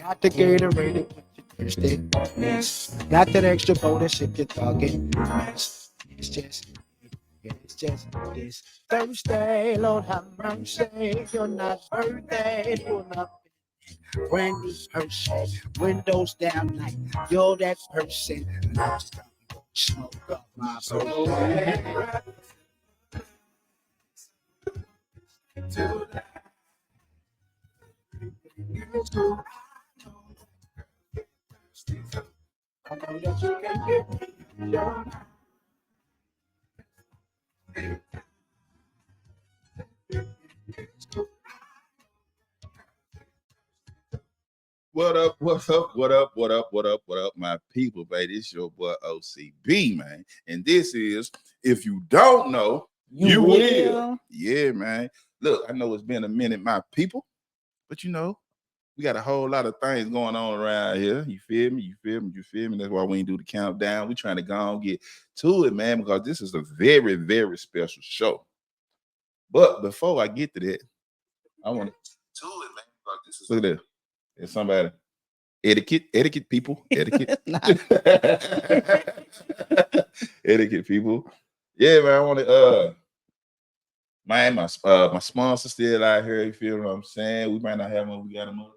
Got the Gatorade with your thirsty. Yes. Got that extra bonus if you're talking. Yes. It's just this Thursday. Lord have mercy. You're not birthday. Pull up brand new person. Windows down like you're that person. And I'm just gonna smoke up my birthday. I know that you can get me. What up, what up, what up, what up, what up, what up, my people, baby? It's your boy OCB, man. And this is, if you don't know, you will. Yeah, man. Look, I know it's been a minute, my people, but you know, we got a whole lot of things going on around here. You feel me? You feel me? You feel me? That's why we ain't do the countdown. We trying to go on get to it, man, because this is a very, very special show. But before I get to that, I want to it, man. Because this is look at that. There's somebody. Etiquette, people. Etiquette. Etiquette, people. Yeah, man. I want to man, my sponsor still out here. You feel what I'm saying? We might not have one. We got them.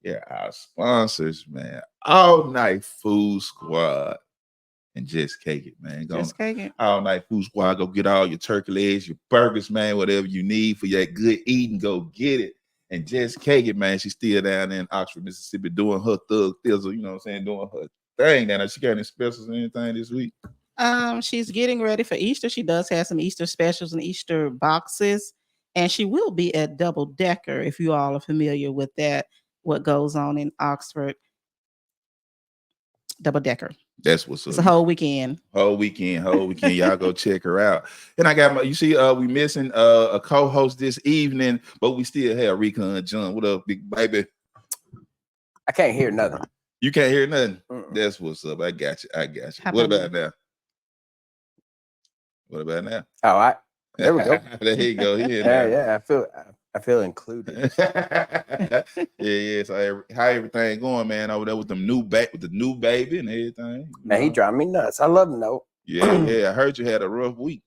Yeah, our sponsors, man. All Night Food Squad. And Just Cake It, man. Just Cake It. All Night Food Squad. Go get all your turkey legs, your burgers, man. Whatever you need for your good eating, go get it. And Just Cake It, man. She's still down there in Oxford, Mississippi, doing her thug thizzle, you know what I'm saying? Doing her thing. Now, she got any specials or anything this week? She's getting ready for Easter. She does have some Easter specials and Easter boxes. And she will be at Double Decker, if you all are familiar with that, what goes on in Oxford. Double Decker. That's what's up. It's a whole weekend. Whole weekend. Y'all go check her out. And I got my, you see, we missing a co-host this evening, but we still have Recon John. What up, big baby? I can't hear nothing. You can't hear nothing? That's what's up. I got you. What about now? What about now? All right. There we go. There you go. Yeah. I feel included. yeah. So how everything going, man? Over there with the new baby and everything. Man, he driving me nuts. I love him though. Yeah. I heard you had a rough week.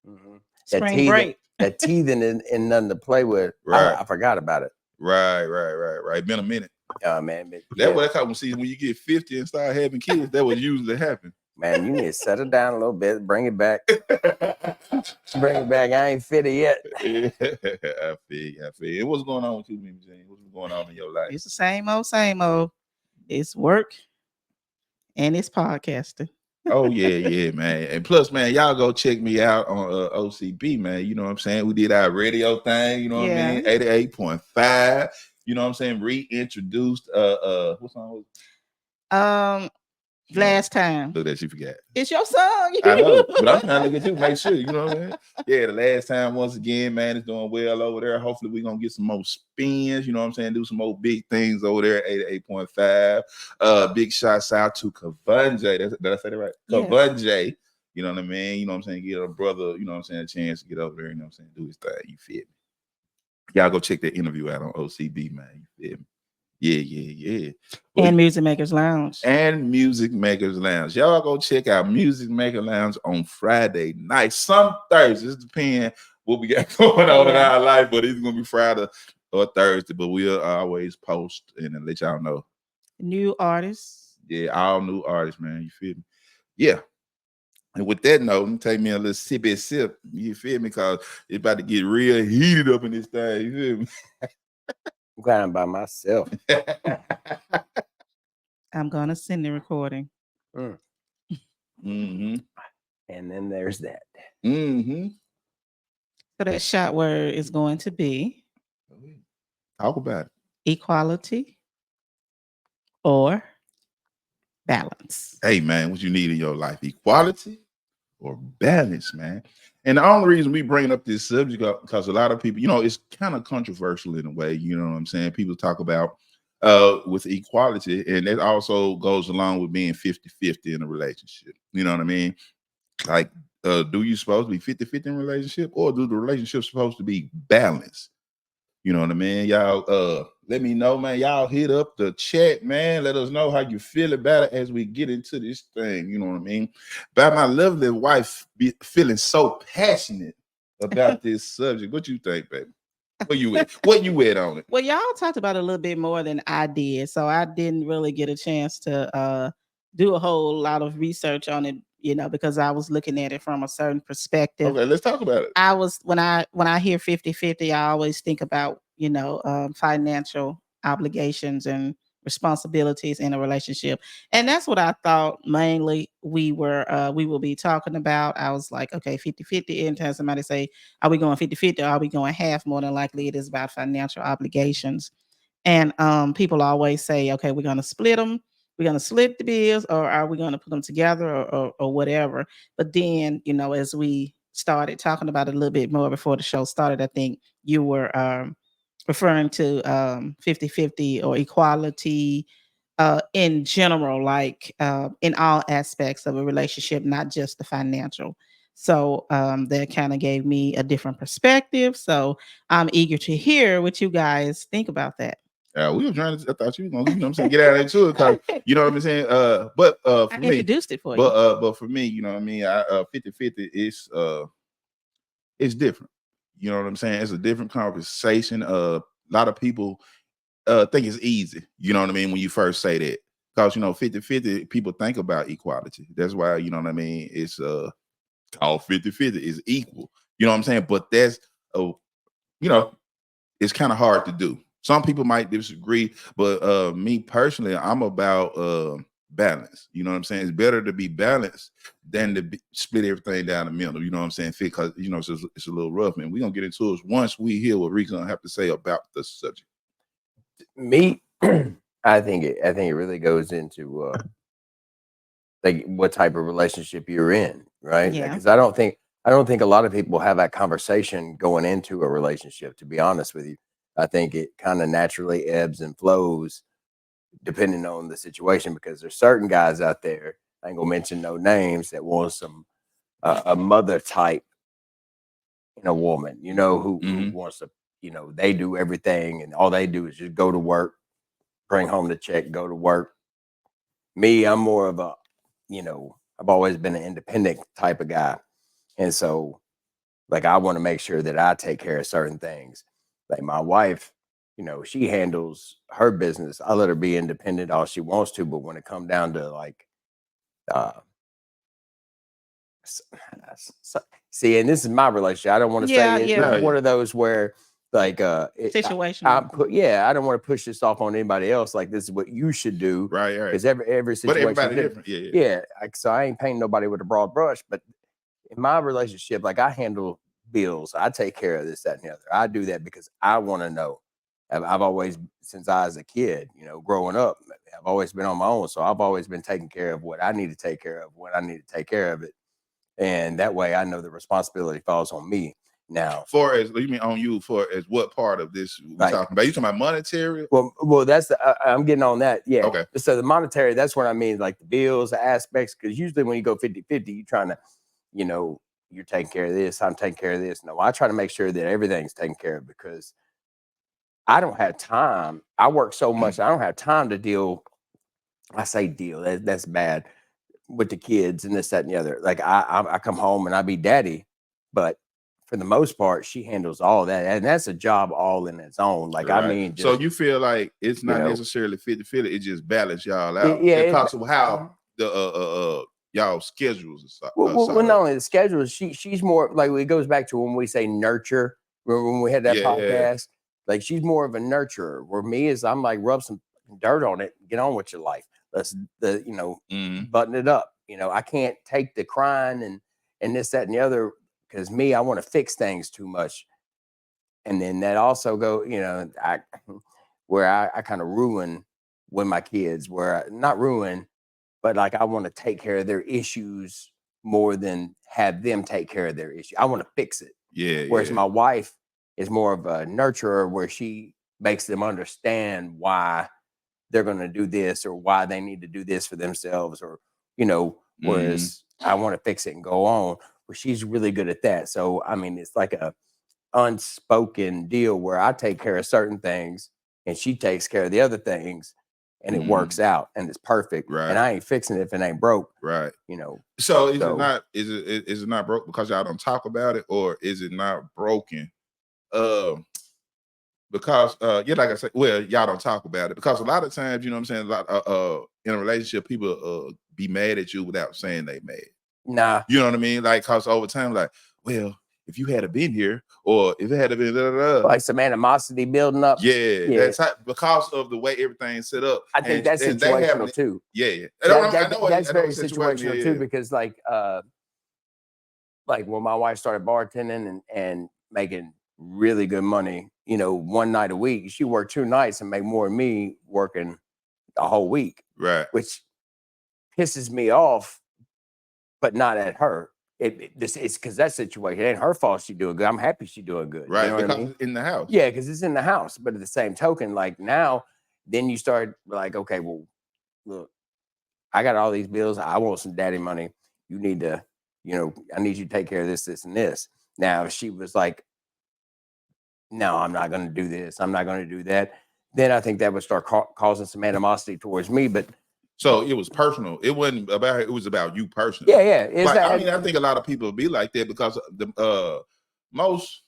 Mm-hmm. Spring break. That teething and nothing to play with. Right. I forgot about it. Right. Been a minute. Oh man, That's what I call when you get 50 and start having kids. That would usually happen. Man, you need to settle down a little bit, bring it back. Bring it back. I ain't fit it yet. Yeah, I feel. And what's going on with you, Jane? What's going on in your life? It's the same old. It's work and it's podcasting. Oh, yeah, man. And plus, man, y'all go check me out on OCB, man. You know what I'm saying? We did our radio thing, you know what I mean? 88.5. You know what I'm saying? Reintroduced what song was it? Last time. Look that you forgot. It's your song. I know, but I'm trying to look at you, make sure, you know what I mean? Yeah, the last time, once again, man, it's doing well over there. Hopefully, we're going to get some more spins, you know what I'm saying? Do some more big things over there at 88.5. Big shouts out to Kavunjay. Did I say that right? Yes. Kavunjay. You know what I mean? You know what I'm saying? Get a brother, you know what I'm saying, a chance to get over there, you know what I'm saying? Do his thing. You feel me? Y'all go check that interview out on OCB, man. You feel me? Yeah. And Music Makers Lounge. Y'all go check out Music Maker Lounge on Friday night. Some Thursdays, depending what we got going on in our life, but it's gonna be Friday or Thursday. But we'll always post and then let y'all know. New artists. Yeah, all new artists, man. You feel me? Yeah. And with that note, I'm take me a little sip. You feel me? Because it's about to get real heated up in this thing. You feel me? I'm glad I'm by myself. I'm gonna send the recording. Mm-hmm. And then there's that. Mm-hmm. So that shot word is going to be talk about it. Equality or balance. Hey man, what you need in your life? Equality or balance, man. And the only reason we bring up this subject because a lot of people, you know, it's kind of controversial in a way, you know what I'm saying? People talk about with equality, and that also goes along with being 50-50 in a relationship. You know what I mean? Like, do you supposed to be 50-50 in a relationship, or do the relationship supposed to be balanced? You know what I mean? Y'all let me know, man. Y'all hit up the chat, man. Let us know how you feel about it as we get into this thing. You know what I mean? About my lovely wife feeling so passionate about this subject. What you think, baby? Where you at? What you at on it? Well, y'all talked about it a little bit more than I did, so I didn't really get a chance to do a whole lot of research on it, because I was looking at it from a certain perspective. Okay, let's talk about it. I was when I hear 50-50, I always think about, financial obligations and responsibilities in a relationship. And that's what I thought mainly we will be talking about. I was like, okay, 50-50. Anytime somebody say, are we going 50-50 or are we going half? More than likely it is about financial obligations. And people always say, okay, we're gonna split them. We're gonna split the bills, or are we gonna put them together, or whatever. But then, as we started talking about it a little bit more before the show started, I think you were referring to 50-50 or equality in general, like in all aspects of a relationship, not just the financial. So that kind of gave me a different perspective. So I'm eager to hear what you guys think about that. We were trying to. I thought you were gonna, what I'm saying, get out into it, because you know what I'm saying. But I for me, introduced it for you. but for me, you know what I mean. 50-50 is it's different. You know what I'm saying? It's a different conversation. A lot of people think it's easy. You know what I mean when you first say that, because 50-50, people think about equality. That's why you know what I mean. It's called 50-50. It's equal. You know what I'm saying? But that's you know it's kind of hard to do. Some people might disagree, but me personally, I'm about balance. You know what I'm saying? It's better to be balanced than to split everything down the middle. You know what I'm saying? Because it's a little rough, man. We're gonna get into it once we hear what Rick's gonna have to say about the subject. Me, I think it really goes into like what type of relationship you're in, right? Yeah. Because I don't think a lot of people have that conversation going into a relationship. To be honest with you, I think it kind of naturally ebbs and flows depending on the situation. Because there's certain guys out there, I ain't gonna mention no names, that want some a mother type in a woman, who wants to, they do everything and all they do is just go to work, bring home the check, go to work. Me, I'm more of a, I've always been an independent type of guy. And so, like, I want to make sure that I take care of certain things. Like my wife, she handles her business. I let her be independent all she wants to. But when it comes down to like, uh, see, and this is my relationship. I don't want to say it's one of those where like situation. I don't want to push this off on anybody else. Like, this is what you should do, right? Because every situation, but everybody different. Yeah. So I ain't painting nobody with a broad brush, but in my relationship, like, I handle bills. I take care of this, that, and the other. I do that because I want to know. I've always, since I was a kid, growing up, I've always been on my own. So I've always been taking care of what I need to take care of when I need to take care of it. And that way I know the responsibility falls on me. Now, for as you mean on you, for as what part of this we're talking about? You talking about monetary? Well, that's I'm getting on that. Yeah. Okay. So the monetary, that's what I mean, like the bills, the aspects, because usually when you go 50-50, you're trying to, you're taking care of this, I'm taking care of this. No, I try to make sure that everything's taken care of, because I don't have time. I work so much, I don't have time to deal. I say deal, that's bad, with the kids and this, that, and the other. Like, I come home and I be daddy, but for the most part, she handles all that, and that's a job all in its own. Like, right. I mean, so you feel like it's not necessarily 50-50, it just balance y'all out. Yeah, because of how the y'all schedules are. Well, not only the schedules, she's more like, it goes back to when we say nurture. Remember when we had that podcast? Like, she's more of a nurturer. Where me is, I'm like, rub some dirt on it, get on with your life. Let's button it up. I can't take the crying and this, that, and the other, because me, I want to fix things too much. And then that also I kind of ruin with my kids, not ruin, but like, I want to take care of their issues more than have them take care of their issue. I want to fix it. Yeah. Whereas my wife is more of a nurturer, where she makes them understand why they're going to do this, or why they need to do this for themselves, or, whereas I want to fix it and go on. But she's really good at that. So, I mean, it's like a unspoken deal where I take care of certain things, and she takes care of the other things, and it works out and it's perfect. Right. And I ain't fixing it if it ain't broke. Right. You know. So is it not broke because y'all don't talk about it, or is it not broken? Because yeah, like I said, well, y'all don't talk about it because a lot of times, you know what I'm saying, a lot in a relationship, people be mad at you without saying they mad. Nah. You know what I mean? Like, cause over time, like, well, if you had been here, or if it had been like some animosity building up. Yeah, that's how, because of the way everything's set up. I think that's situational too. Yeah. That's very situational too, because like when my wife started bartending and making really good money, you know, one night a week, she worked 2 nights and make more than me working a whole week. Right. Which pisses me off, but not at her. It's because that situation, it ain't her fault she doing good. I'm happy she doing good. Right, you know because what I mean? it's in the house. Yeah, because it's in the house. But at the same token, like now, then you start like, okay, well, look, I got all these bills. I want some daddy money. You need to, you know, I need you to take care of this, this, and this. Now, if she was like, no, I'm not going to do this, I'm not going to do that, then I think that would start causing some animosity towards me. But so it was personal. It wasn't about her. It was about you personally. Yeah. Like, I mean, I think a lot of people be like that because the most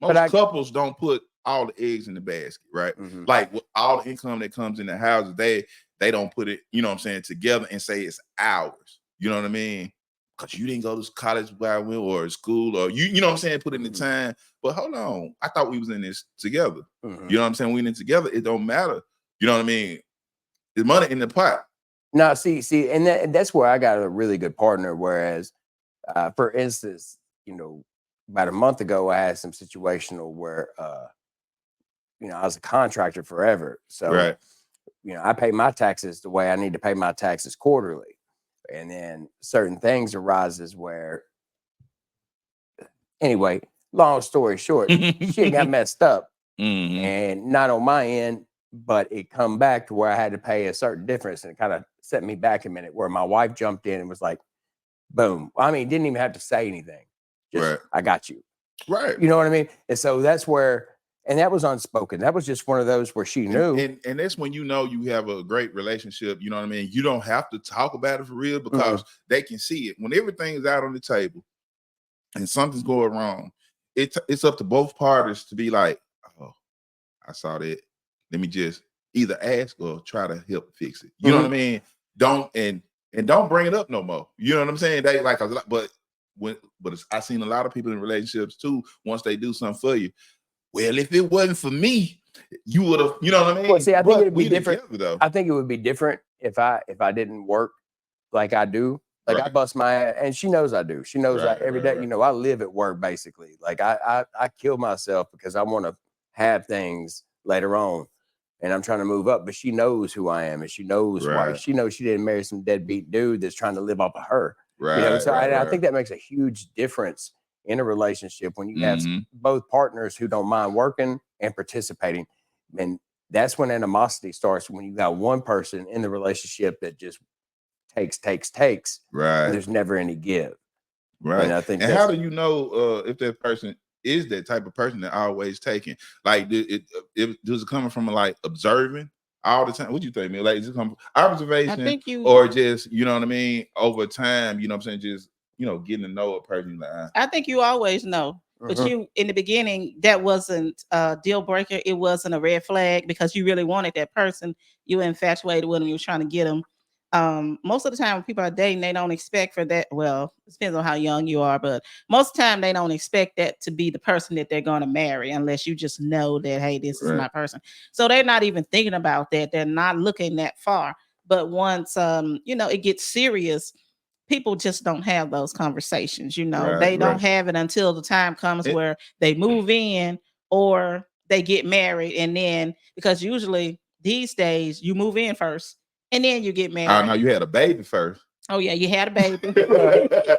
couples don't put all the eggs in the basket, right? Mm-hmm. Like all the income that comes in the house, they don't put it, you know what I'm saying, together and say it's ours. You know what I mean? Because you didn't go to college where I went, or school, or you know what I'm saying, put in the time. But hold on, I thought we was in this together. Mm-hmm. You know what I'm saying? We in it together. It don't matter. You know what I mean? There's money in the pot. No, see, and that's where I got a really good partner. Whereas, for instance, you know, about a month ago, I had some situational where, you know, I was a contractor forever. So, right. You know, I pay my taxes the way I need to pay my taxes quarterly. And then certain things arises where, anyway, long story short, shit got messed up. Mm-hmm. And not on my end, but it come back to where I had to pay a certain difference, and it kind of set me back a minute, where my wife jumped in and was like, boom. I mean, didn't even have to say anything. Just, right. I got you. Right. You know what I mean? And so that's where, and that was unspoken. That was just one of those where she knew. And that's when you know you have a great relationship. You know what I mean? You don't have to talk about it for real, because they can see it. When everything is out on the table and something's going wrong, it's up to both parties to be like, oh, I saw that. Let me just either ask or try to help fix it. You know what I mean? Don't bring it up no more. You know what I'm saying? They like, but I seen a lot of people in relationships too. Once they do something for you, well, if it wasn't for me, you would have. You know what I mean? Well, see, I think it'd be different. Together, I think it would be different if I didn't work like I do. Like I bust my ass, and she knows I do. She knows that every day. You know, I live at work basically. Like I kill myself because I want to have things later on, and I'm trying to move up. But she knows who I am, and she knows why. She knows she didn't marry some deadbeat dude that's trying to live off of her. Right. You know, so I think that makes a huge difference in a relationship when you have both partners who don't mind working and participating. And that's when animosity starts, when you got one person in the relationship that just takes. Right. And there's never any give. Right. And I think how do you know if that person is that type of person that always taking? Like, does it coming from like observing all the time? What do you think, man? Like, is it come from observation, I think or just, you know what I mean, over time, you know what I'm saying, just, you know, getting to know a person? Like, I think you always know. But you, in the beginning, that wasn't a deal breaker. It wasn't a red flag because you really wanted that person. You were infatuated with them. You were trying to get them. Most of the time when people are dating, they don't expect for that. Well, it depends on how young you are, but most of the time they don't expect that to be the person that they're going to marry, unless you just know that, hey, this is my person. So they're not even thinking about that. They're not looking that far. But once, you know, it gets serious, people just don't have those conversations. You know, they don't have it until the time comes where they move in or they get married. And then, because usually these days you move in first and then you get married. Oh, no, you had a baby first. Oh, yeah, you had a baby.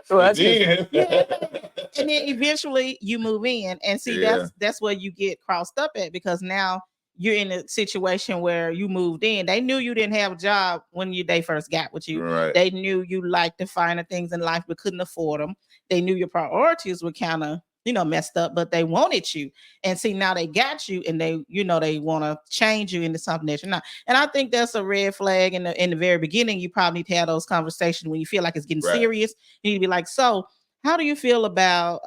Well, that's and then eventually you move in. And see, that's where you get crossed up at, because now you're in a situation where you moved in. They knew you didn't have a job when they first got with you. They knew you liked the finer things in life but couldn't afford them. They knew your priorities were kind of messed up, but they wanted you. And see, now they got you, and they, they want to change you into something that you're not. And I think that's a red flag in the very beginning. You probably need to have those conversations when you feel like it's getting serious. You need to be like, so how do you feel about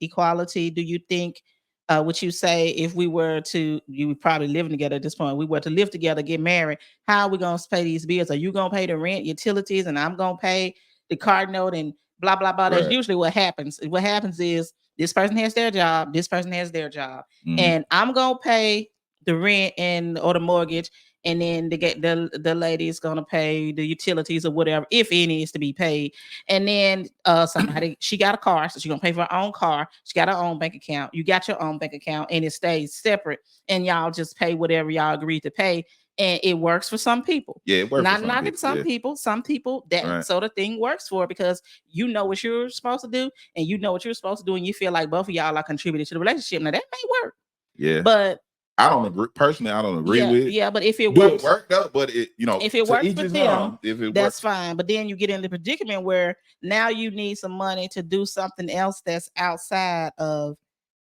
equality? Do you think, would you say if we were to, you would probably living together at this point, we were to live together, get married, how are we going to pay these bills? Are you going to pay the rent, utilities, and I'm going to pay the card note and blah, blah, blah? That's usually what happens. What happens is this person has their job, this person has their job, and I'm going to pay the rent or the mortgage, and then the lady is going to pay the utilities or whatever, if any is to be paid. And then somebody, she got a car, so she's going to pay for her own car. She got her own bank account. You got your own bank account, and it stays separate, and y'all just pay whatever y'all agree to pay. And it works for some people. Yeah, it works not for some people. Some people that sort of thing works for, because you know what you're supposed to do, and you know what you're supposed to do, and you feel like both of y'all are contributing to the relationship. Now that may work. Yeah. But I don't agree personally. I don't agree with it. Yeah, but if it works, though. But it, if it works for them, that's works, fine. But then you get in the predicament where now you need some money to do something else that's outside of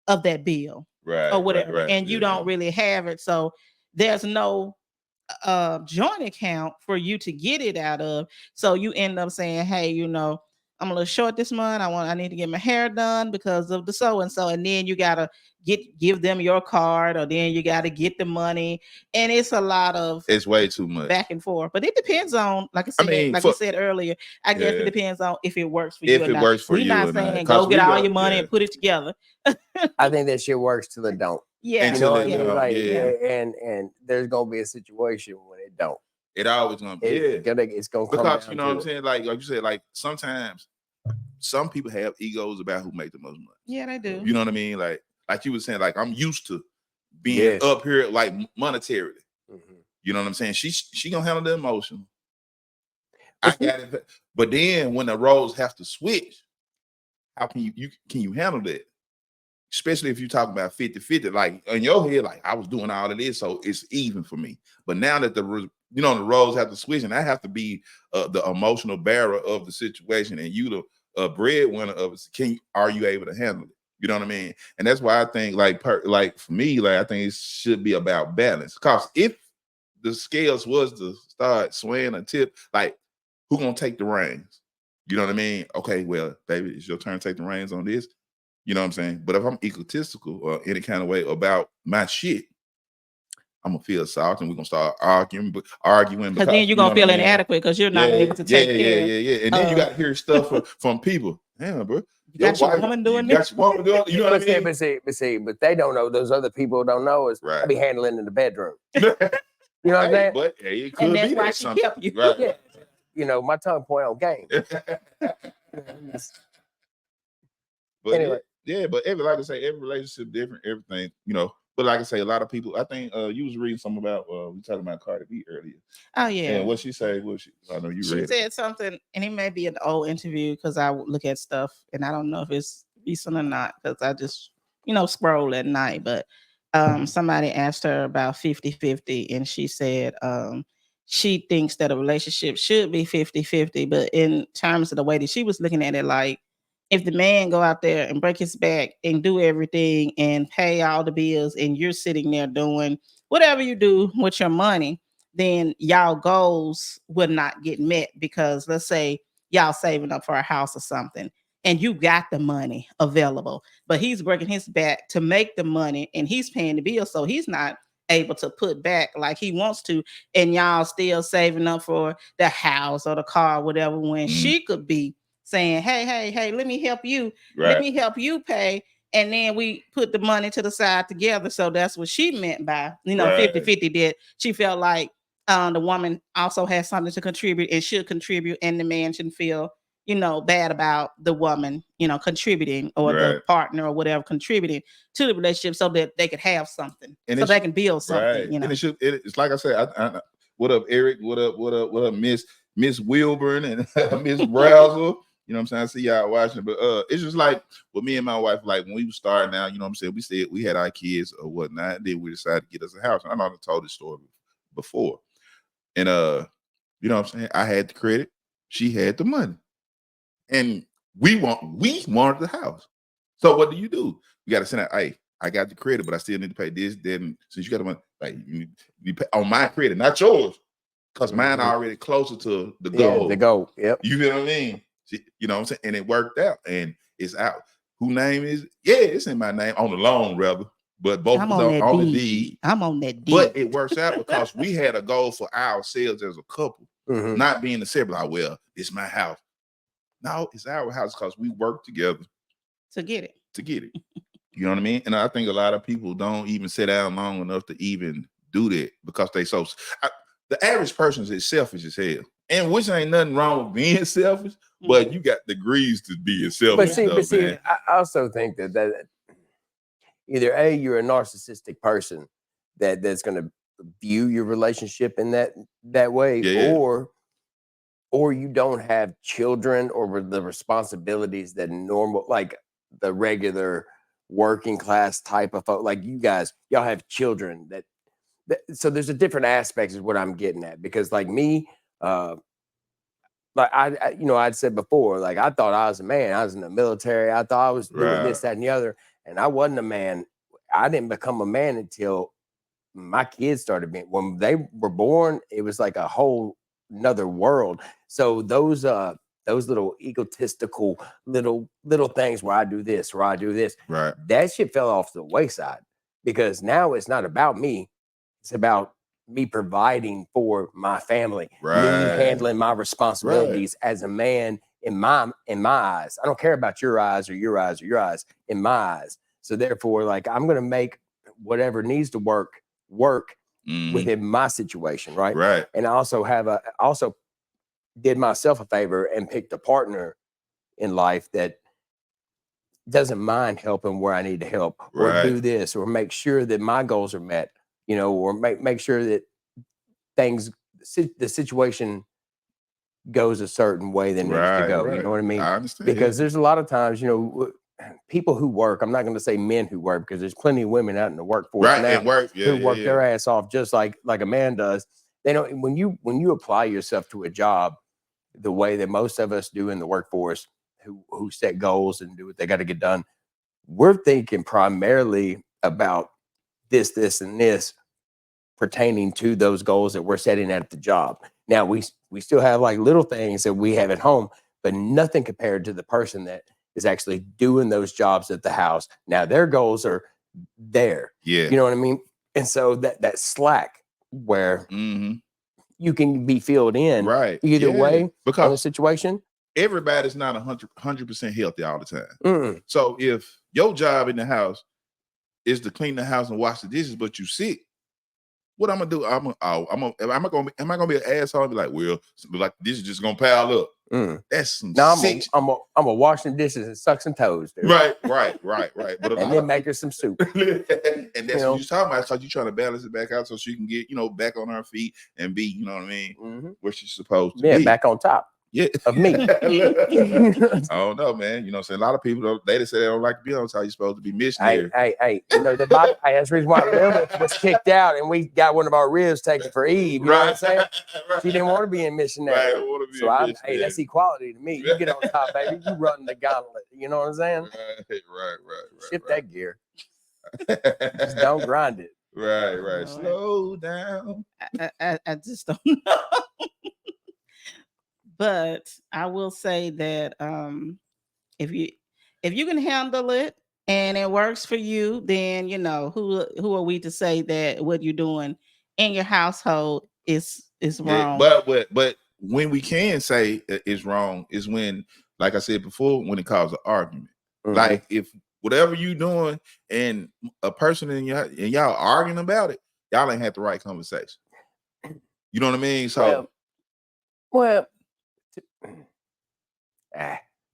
that bill, or whatever, and you don't really have it. So there's no joint account for you to get it out of. So you end up saying, hey, I'm a little short this month. I need to get my hair done because of the so and so, and then you gotta give them your card, or then you gotta get the money, and it's a lot of, it's way too much back and forth. But it depends on, like I said, you said earlier, I guess it depends on if it works for you. If it works for you, we're not saying go get all your money and put it together. I think that shit works till it don't. Yeah, until I mean? Like, and there's gonna be a situation when it don't. It always gonna be. It's gonna come because down you know what I'm saying. Like you said, like sometimes some people have egos about who make the most money. Yeah, they do. You know what I mean? Like you were saying, like I'm used to being up here, like monetarily. You know what I'm saying? She gonna handle the emotion. I got it. But then when the roles have to switch, how can you handle that? Especially if you talk about 50-50, like in your head, like I was doing all of this, so it's even for me. But now that the roles have to switch, and I have to be the emotional bearer of the situation, and you the breadwinner of it, are you able to handle it? You know what I mean? And that's why I think, like for me, like I think it should be about balance. Because if the scales was to start swaying a tip, like who gonna take the reins? You know what I mean? Okay, well, David, it's your turn to take the reins on this. You know what I'm saying? But if I'm egotistical or any kind of way about my shit, I'm gonna feel soft, and we're gonna start arguing because then you're gonna feel inadequate because you're not able to take care. Yeah. And then you got to hear stuff from people. Damn, bro. You got your woman doing this. You know what I mean? But they don't know. Those other people don't know is I be handling in the bedroom. You know what I'm saying? But it could be why she kept you. Right. Yeah. My tongue point on game. But anyway. But like I say, every relationship different, everything, But like I say, a lot of people, I think you was reading something about, we talking about Cardi B earlier. Oh, yeah. And what she say, I know you read it. She said something, and it may be an old interview because I look at stuff, and I don't know if it's recent or not because I just, scroll at night. But somebody asked her about 50-50, and she said she thinks that a relationship should be 50-50, but in terms of the way that she was looking at it, like, if the man go out there and break his back and do everything and pay all the bills, and you're sitting there doing whatever you do with your money, then y'all goals would not get met, because let's say y'all saving up for a house or something, and you got the money available, but he's breaking his back to make the money, and he's paying the bill, so he's not able to put back like he wants to, and y'all still saving up for the house or the car or whatever, when she could be saying, hey, let me help you. Right. Let me help you pay. And then we put the money to the side together. So that's what she meant by, 50-50 did. She felt like the woman also has something to contribute and should contribute. And the man shouldn't feel, bad about the woman, contributing, or the partner or whatever contributing to the relationship, so that they could have something, and so they can build something, And it's like I said, what up, Eric? What up, Miss Wilburn and Miss Browser? You know what I'm saying? I see y'all watching, but it's just like with me and my wife, like when we were starting out, you know what I'm saying? We said we had our kids or whatnot, and then we decided to get us a house. And I know I've told this story before. And you know what I'm saying? I had the credit, she had the money. And we wanted the house. So what do? You got to send out, hey, I got the credit, but I still need to pay this. Then since you got the money, like you pay on my credit, not yours, because mine already closer to the goal. Yeah, the goal. Yep. You feel what I mean? You know what I'm saying? And it worked out, and it's out. Who name is? Yeah, it's in my name on the loan, rather. But both I'm was on the deed. I'm on that deed. But it works out because we had a goal for ourselves as a couple, not being a separate. Like, well, it's my house. No, it's our house because we work together to get it. You know what I mean? And I think a lot of people don't even sit down long enough to even do that because they the average person is selfish as hell. And which ain't nothing wrong with being selfish, but you got degrees to being selfish. But see, I also think that either A, you're a narcissistic person that's going to view your relationship in that way, or you don't have children or the responsibilities that normal, like the regular working class type of folk, like you guys, y'all have children that so there's a different aspects is what I'm getting at, because like me, like I I'd said before, like I thought I was a man. I was in the military. I thought I was doing this, that, and the other, and I wasn't a man. I didn't become a man until my kids started being. When they were born, it was like a whole another world. So those little egotistical little things where I do this, where I do this, right? That shit fell off the wayside because now it's not about me. It's about me providing for my family, me handling my responsibilities as a man in my eyes. I don't care about your eyes or your eyes or your eyes, in my eyes. So therefore, like I'm gonna make whatever needs to work within my situation, right? Right. And I also did myself a favor and picked a partner in life that doesn't mind helping where I need to help, or do this, or make sure that my goals are met, or make sure that the situation goes a certain way that needs to go. You know what I mean? I understand. Because there's a lot of times, people who work, I'm not going to say men who work, because there's plenty of women out in the workforce now who work their ass off just like a man does. They don't, when you apply yourself to a job the way that most of us do in the workforce, who set goals and do what they got to get done, we're thinking primarily about this, and this pertaining to those goals that we're setting at the job. Now we still have like little things that we have at home, but nothing compared to the person that is actually doing those jobs at the house. Now their goals are there. Yeah. You know what I mean? And so that slack where you can be filled in either way because on the situation. Everybody's not 100% healthy all the time. So if your job in the house is to clean the house and wash the dishes, but you sick, what I'm gonna do? Am I gonna be an asshole and be like, well, like this is just gonna pile up? That's some sick. I'm gonna wash the dishes and suck some toes, dude. Right. But and then make her some soup. And that's what you're talking about, because you're trying to balance it back out so she can get, back on her feet and be, you know what I mean, where she's supposed to be. Yeah, back on top. Of me. I don't know, man. You know what I'm saying? A lot of people they say they don't like to be on top. You're supposed to be missionary. Hey, the Bible, that's the reason why Lilith was kicked out and we got one of our ribs taken for Eve. You know what I'm saying? She didn't want to be in missionary. Hey, that's equality to me. You get on top, baby. You run the gauntlet. You know what I'm saying? Right. Shift that gear. Just don't grind it. Right. Slow down. I just don't know. But I will say that if you can handle it and it works for you, then who are we to say that what you're doing in your household is wrong? But when we can say it's wrong is when, like I said before, when it causes an argument. Like if whatever you doing and a person and y'all arguing about it, y'all ain't had the right conversation. You know what I mean? So well.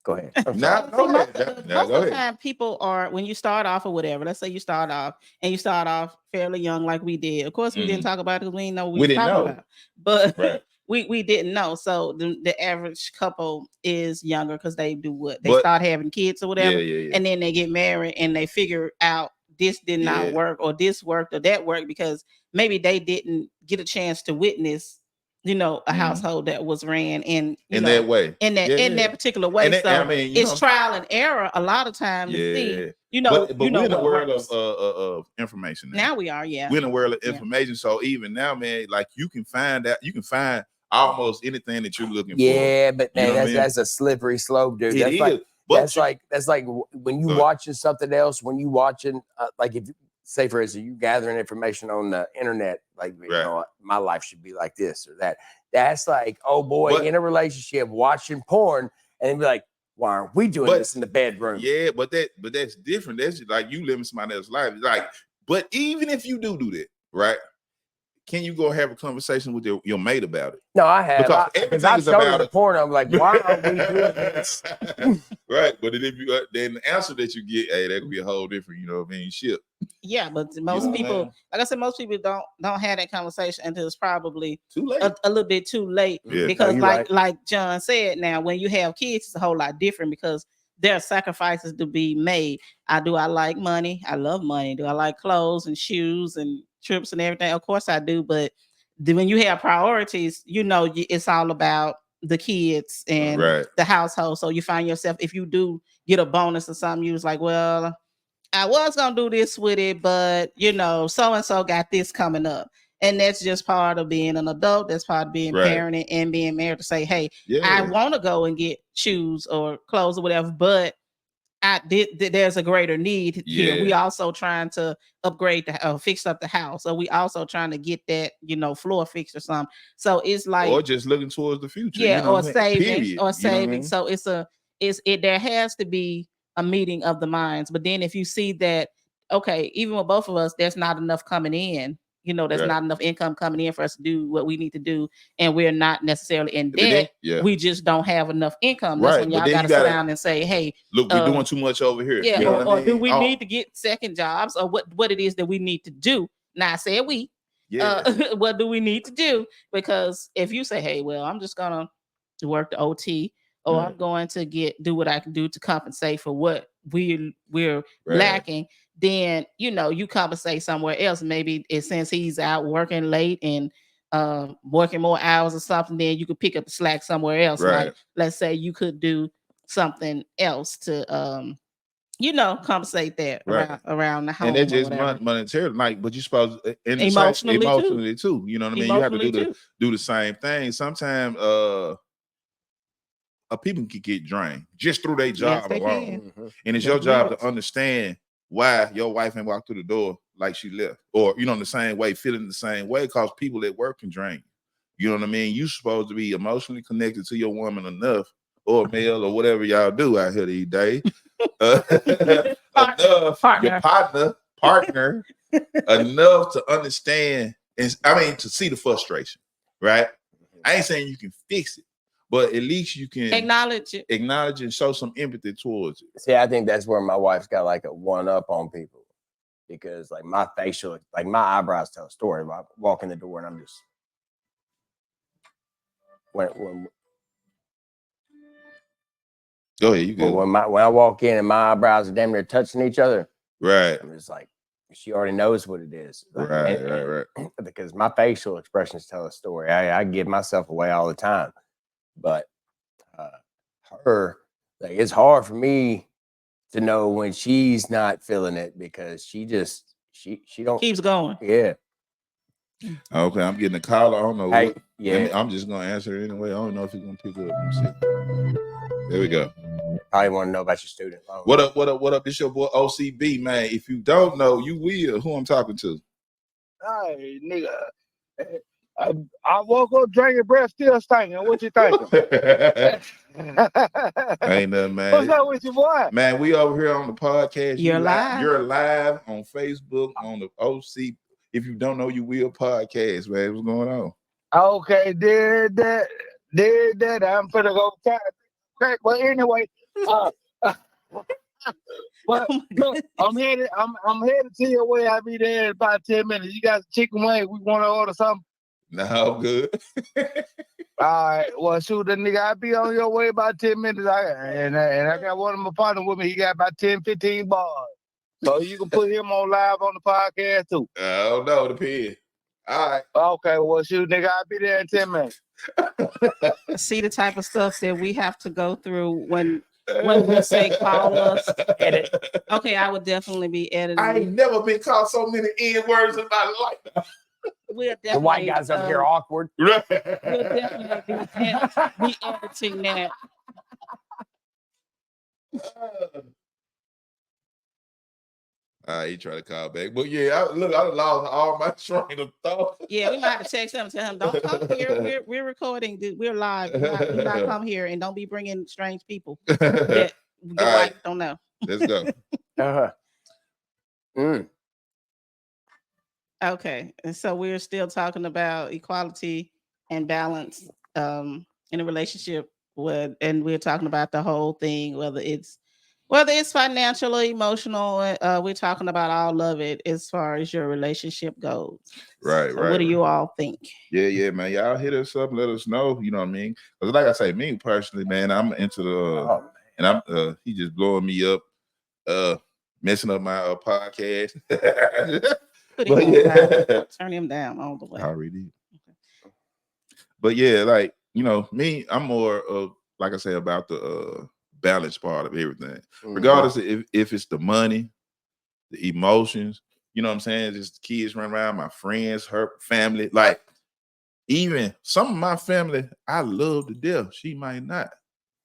Go ahead. Most of the time, people are, when you start off or whatever, let's say you start off fairly young like we did. Of course, we didn't talk about it because we didn't know what we were talking about. But we didn't know. So the average couple is younger because they do what? They start having kids or whatever. And then they get married and they figure out this did not work, or this worked or that worked, because maybe they didn't get a chance to witness a Mhm. household that was ran in that way. in that Yeah, that particular way. And So I mean, it's trial and error a lot of time to see. yeah. But we're in the what world works. of information now. Now we are, yeah. We're in the world of Yeah. information. So even now, man, like you can find almost anything that you're looking for. Yeah, but You know man, what I mean? that's a slippery slope, dude. It That's is, like but that's like when you Go ahead. watching something else, when you watching like if say for instance you gathering information on the internet, like you Right. know my life should be like this or that. That's like, oh boy, But- in a relationship watching porn and then be like, why aren't we doing this in the bedroom? Yeah, but that's different. That's just like you living somebody else's life. Like, but even if you do that, right? Can you go have a conversation with your mate about it? No, I have. Because Because I everything is showed her about the it. porn. I'm like, why are we doing this? Right, but if you then the answer that you get, hey, that could be a whole different, you know what I mean, shit. Yeah, but most people, like I said, most people don't have that conversation until it's probably Too late. a little bit too late. Yeah. Because No, you're like right. like John said, now when you have kids, it's a whole lot different because there are sacrifices to be made. I like money. I love money. Do I like clothes and shoes and trips and everything? Of course I do. But when you have priorities, it's all about the kids and Right. the household. So you find yourself, if you do get a bonus or something, you was like, well, I was gonna do this with it, but so and so got this coming up. And that's just part of being an adult. That's part of being Right. parenting and being married, to say, hey, Yeah. I want to go and get shoes or clothes or whatever, but there's a greater need here. Yeah. We also trying to upgrade fix up the house, or we also trying to get that floor fixed or something. So it's like, or just looking towards the future. yeah, you know or what I mean? saving, Period. or You know what I saving. mean? So there has to be a meeting of the minds. But then if you see that, okay, even with both of us, there's not enough coming in, there's Right. not enough income coming in for us to do what we need to do, and we're not necessarily in But then- debt. yeah. We just don't have enough income. That's Right, when but y'all then got you to sit gotta- down and say, hey, Look, we're doing too much over here. yeah, You know or, what I or mean? do we Oh, need to get second jobs, or what it is that we need to do? Now I said we. Yeah. What do we need to do? Because if you say, hey, well, I'm just gonna work the OT, or Right. I'm going to do what I can do to compensate for what we're Right. lacking, then you compensate somewhere else. Maybe since he's out working late and working more hours or something, then you could pick up the slack somewhere else. Right. Like, let's say you could do something else to compensate that Right. around the home. And that's or just whatever. monetarily, like, but you supposed in the Emotionally too. You know what I mean? Emotionally You have to too. do the same thing. Sometimes people can get drained just through their job they alone. can. Mhm. And it's They your job will. to understand why your wife ain't walked through the door like she left, or in the same way, feeling the same way, because people at work can drain you. You know what I mean? You supposed to be emotionally connected to your woman enough, or male, or whatever y'all do out here these days. Enough, your partner, enough to understand, and to see the frustration, right? I ain't saying you can fix it, but at least you can Acknowledge it. and show some empathy towards it. See, I think that's where my wife's got like a one up on people, because like my eyebrows tell a story. I walk in the door and I'm just when Go ahead, you good. when I walk in and my eyebrows are damn near touching each other, Right, I'm just like, she already knows what it is. Like, right. Because my facial expressions tell a story. I give myself away all the time, but her, like, it's hard for me to know when she's not feeling it, because she don't Keeps going. Yeah. Okay, I'm getting a call. I don't know Hey, what. yeah. I'm just gonna answer it anyway. I don't know if he's gonna pick up. Let me see. There we go. Probably want to know about your student loan. What up? It's your boy OCB, man. If you don't know, you will. Who I'm talking to? Hey, nigga. I woke up drinking breath, still stinking. What you thinking? Ain't nothing, man. What's up with you, boy? Man, we over here on the podcast. You're live. You're live on Facebook on the OC. If you don't know, you will podcast, man. What's going on? Okay, did that. I'm finna go crack. But anyway, but look, I'm headed to your way. I'll be there in about 10 minutes. You got chicken wings? We want to order something? No, good. All right. Well, shoot, the nigga, I'll be on your way about 10 minutes. I got one of my partners with me. He got about 10, 15 bars. So you can put him on live on the podcast too. I don't know. Depends. All right. Okay, well, shoot, nigga, I'll be there in 10 minutes. See the type of stuff that we have to go through when we say call us, edit. Okay, I would definitely be editing. I ain't never been called so many N words in my life. We'll definitely, The white guys up here awkward. We'll definitely be editing that. He tried to call back, but yeah, I lost all my train of thought. Yeah, we might have to text him and tell him, don't come here. We're recording. We're live. Do not come here, and don't be bringing strange people that your wife don't know. Let's go. Okay, and so we're still talking about equality and balance in a relationship and we're talking about the whole thing, whether it's financial or emotional. We're talking about all of it as far as your relationship goes. Right. What do you all think? Yeah, man. Y'all hit us up, let us know. You know what I mean? Because like I say, me personally, man, I'm into the and I'm he just blowing me up, messing up my podcast. But yeah, turn him down all the way. I already did. Okay. But yeah, like, you know, me, I'm more of, like I say, about the balance part of everything, regardless of if it's the money, the emotions, you know what I'm saying? Just the kids run around, my friends, her family, like even some of my family, I love to death. She might not.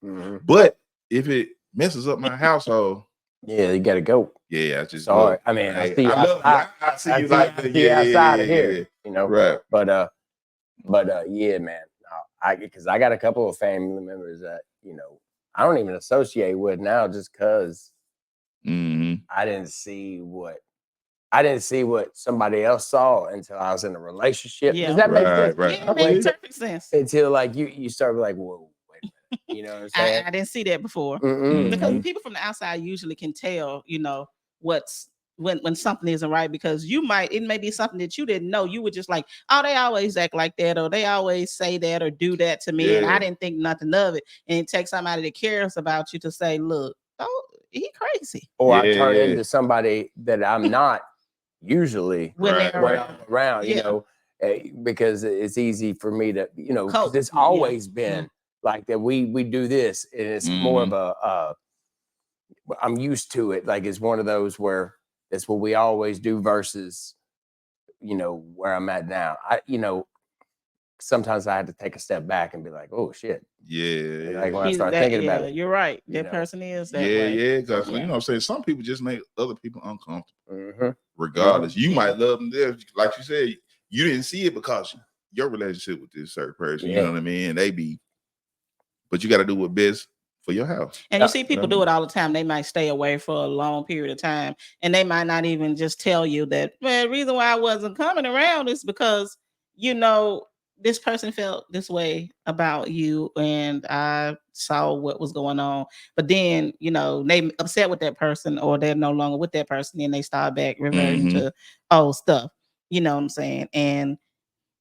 But if it messes up my household, yeah, you gotta go. Yeah, I just sorry. I mean, I see you outside. I see you like outside of here, you know. Right. But yeah, man. Because I got a couple of family members that, you know, I don't even associate with now just because I didn't see what somebody else saw until I was in a relationship. Yeah. Does that make sense? Right. Yeah, it makes perfect sense. Until like you start like, whoa, wait a minute. You know what I'm saying? I didn't see that before. Because people from the outside usually can tell, you know, when something isn't right, because it may be something that you didn't know. You were just like, oh, they always act like that, or they always say that or do that to me. And I didn't think nothing of it. And it takes somebody that cares about you to say, look, oh, he crazy. Or I turn into somebody that I'm not usually when I'm around, you know, because it's easy for me to, you know, because it's always been like that. We do this, and it's more of a I'm used to it. Like it's one of those where it's what we always do versus, you know, where I'm at now. You know, sometimes I had to take a step back and be like, oh shit. Yeah. Like when I start thinking about it. You're right. That person is that way. Yeah, because you know what I'm saying, some people just make other people uncomfortable. Regardless. You might love them there. Like you said, you didn't see it because your relationship with this certain person, you know what I mean? But you got to do what's best for your house. And you see people do it all the time. They might stay away for a long period of time, and they might not even just tell you that, well, the reason why I wasn't coming around is because, you know, this person felt this way about you, and I saw what was going on. But then, you know, they upset with that person, or they're no longer with that person, and they start back reverting to old stuff. You know what I'm saying? And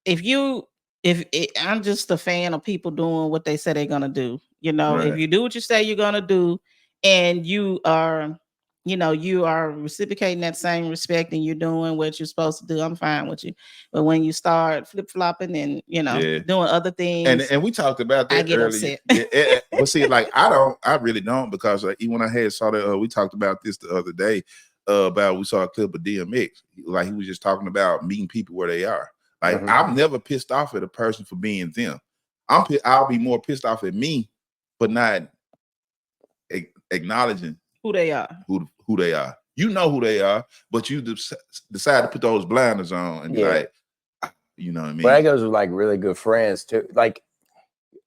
I'm just a fan of people doing what they say they're gonna do. You know, if you do what you say you're gonna do, and you are reciprocating that same respect, and you're doing what you're supposed to do, I'm fine with you. But when you start flip-flopping and, you know, doing other things, and we talked about that, I get earlier. upset. But see, like I really don't, because even when I had saw that, we talked about this the other day, we saw a clip of DMX, like he was just talking about meeting people where they are. Like I'm never pissed off at a person for being them. I'll be more pissed off at me for not acknowledging who they are. Who they are. You know who they are, but you decide to put those blinders on and be like, you know what I mean? But that goes with like really good friends too. Like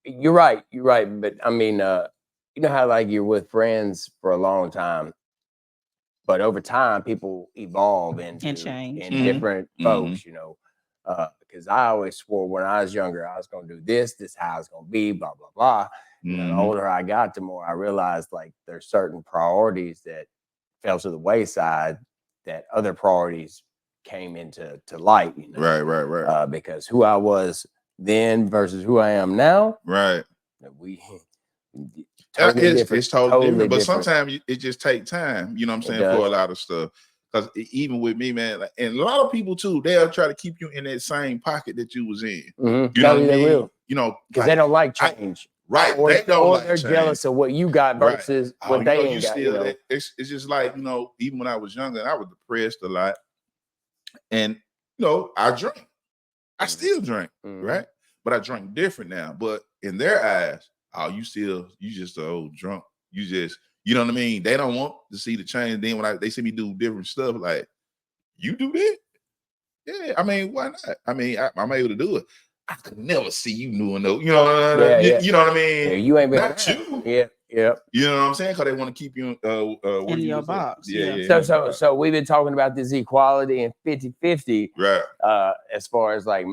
you're right. But I mean, you know how like you're with friends for a long time, but over time people evolve into change in different folks, you know. Because I always swore when I was younger, I was gonna do this how it's gonna be, blah, blah, blah. And the older I got, the more I realized like there's certain priorities that fell to the wayside, that other priorities came into light, you know. Right. Because who I was then versus who I am now, it's totally different. But sometimes it just takes time, you know what I'm saying, for a lot of stuff. Because even with me, man, like, and a lot of people too, they'll try to keep you in that same pocket that you was in. Mm-hmm. You know what I they mean? will. You know, Because they don't like change. Right. Or, they don't like they're change. jealous of what you got versus right. what they ain't you got. Still, you know? It's just like, you know, even when I was younger, I was depressed a lot. And, you know, I drank. I still drink, right? But I drink different now. But in their eyes, you just an old drunk. You just, you know what I mean? They don't want to see the change. Then when they see me do different stuff, like, you do that? Yeah, I mean, why not? I mean, I'm able to do it. I could never see you doing those. You know, you know what I mean? Yeah, you ain't been not you. Yeah. You know what I'm saying? Because they want to keep you in your box. So we've been talking about this equality and 50-50, right? As far as like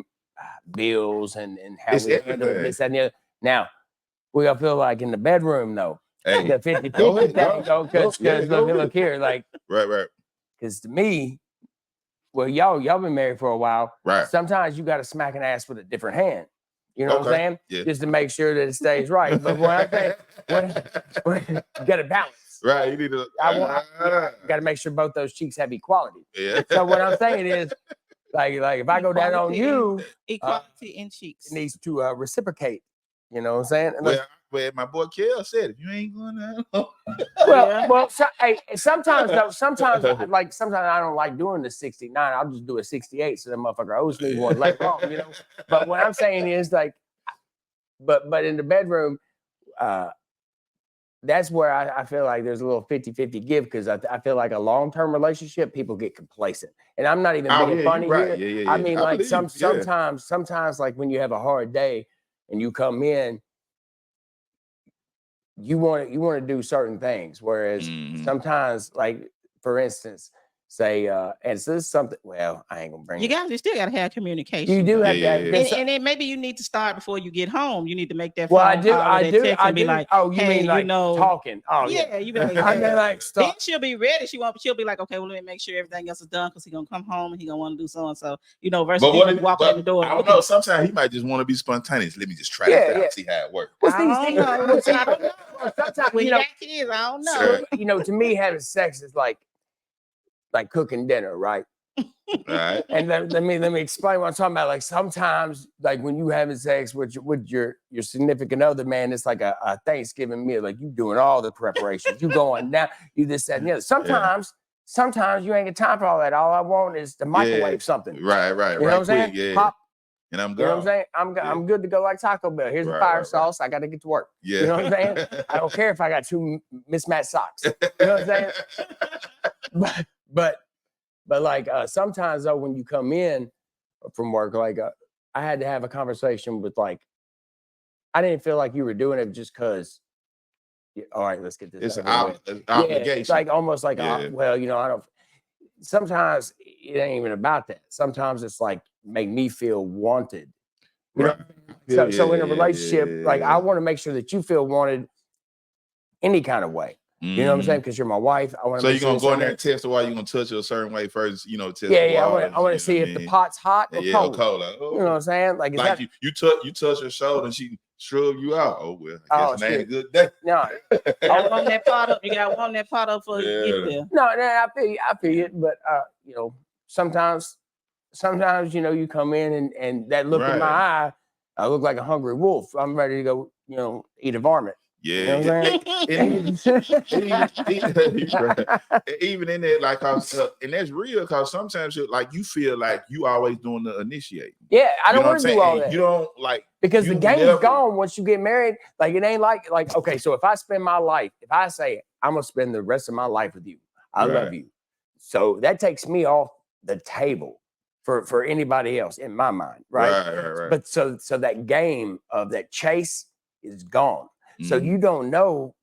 bills and how it's we handle this, that, and the other. Now, we all feel like in the bedroom, though, hey, the 50-50 thing, look here, like, right. Because to me, well, y'all been married for a while. Right. Sometimes you got to smack an ass with a different hand. You know what I'm saying? Yeah. Just to make sure that it stays right. But when I say, you got to balance. Right. You need to. Got to make sure both those cheeks have equality. Yeah. So what I'm saying is, like if I go down on you, equality in cheeks, it needs to reciprocate. You know what I'm saying? Well, my boy Kel said, if you ain't going down. Sometimes I don't like doing the 69. I'll just do a 68 so that motherfucker owes me one later on, you know. But what I'm saying is like, but in the bedroom, that's where I feel like there's a little 50-50 give, because I feel like a long-term relationship, people get complacent. And I'm not even being funny here. Yeah. I mean, like sometimes like when you have a hard day and you come in, you want to do certain things, whereas sometimes, like for instance, say, and so this is something. Well, I ain't gonna bring. You still gotta have communication. You do have to have, and then maybe you need to start before you get home. You need to make that. Well, phone I do. call I do. Be like, oh, you hey, mean like you know, talking? Oh, yeah. You be like, I'm like, stop. Then she'll be ready. She'll be like, okay, well, let me make sure everything else is done, because he's gonna come home and he's gonna want to do so and so. You know, versus walking in the door. I don't know. Sometimes he might just want to be spontaneous. Let me just try this out, see how it works. I don't know. Sometimes when you got kids, I don't know. You know, to me, having sex is like cooking dinner, right? Right. And let me explain what I'm talking about. Like sometimes, like when you having sex with your significant other, man, it's like a Thanksgiving meal. Like you doing all the preparations. You going down, you this, that, and the other. Sometimes you ain't got time for all that. All I want is to microwave something. Right. You know what I'm saying? Yeah. Pop. And I'm good. You know what I'm saying? I'm good to go like Taco Bell. Here's a fire sauce. I got to get to work. Yeah. You know what I'm saying? I don't care if I got two mismatched socks. You know what I'm saying? But like sometimes though, when you come in from work, like I had to have a conversation with like, I didn't feel like you were doing it just because. All right, let's get this. It's an obligation. Yeah, it's like almost like, well, you know, I don't. Sometimes it ain't even about that. Sometimes it's like make me feel wanted. You know? So in a relationship, like I want to make sure that you feel wanted any kind of way. You know what I'm saying? Because you're my wife. I want to. So you're gonna go in there and test the why you're gonna touch her a certain way first. You know, test. Yeah. I want to see if the pot's hot or cold. Like, you know what I'm saying? Like you touch her shoulder and she shrug you out. Oh well, I guess it ain't a good day. No, I want that pot up. You got to warm that pot up for you get there. No, I feel it. But you know, sometimes you know you come in and that look in my eye, I look like a hungry wolf. I'm ready to go, you know, eat a varmint. Yeah, you know even in there, like, and that's real, because sometimes like you feel like you always doing the initiating. Yeah, I don't want to do all that. You don't like, because the game's gone once you get married. Like it ain't like okay, so if I spend my life, if I say I'm gonna spend the rest of my life with you, I love you, so that takes me off the table for anybody else in my mind, right? But so that game of that chase is gone. So you don't know,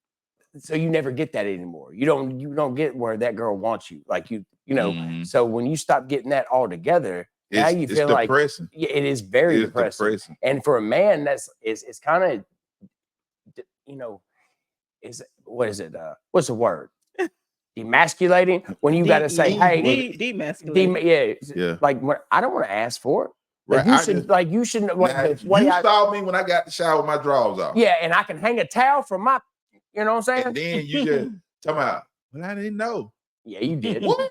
so you never get that anymore. You don't get where that girl wants you, like you know. So when you stop getting that all together, now you feel like it is very depressing. And for a man, it's kind of, you know, what is it? What's the word? Demasculating. When you got to say, hey, demasculating. Yeah. Like when I don't want to ask for it. Right. You shouldn't. You saw me when I got the shower with my drawers off. Yeah, and I can hang a towel from my, you know what I'm saying? And then you just talking about, well, I didn't know. Yeah, you did. What?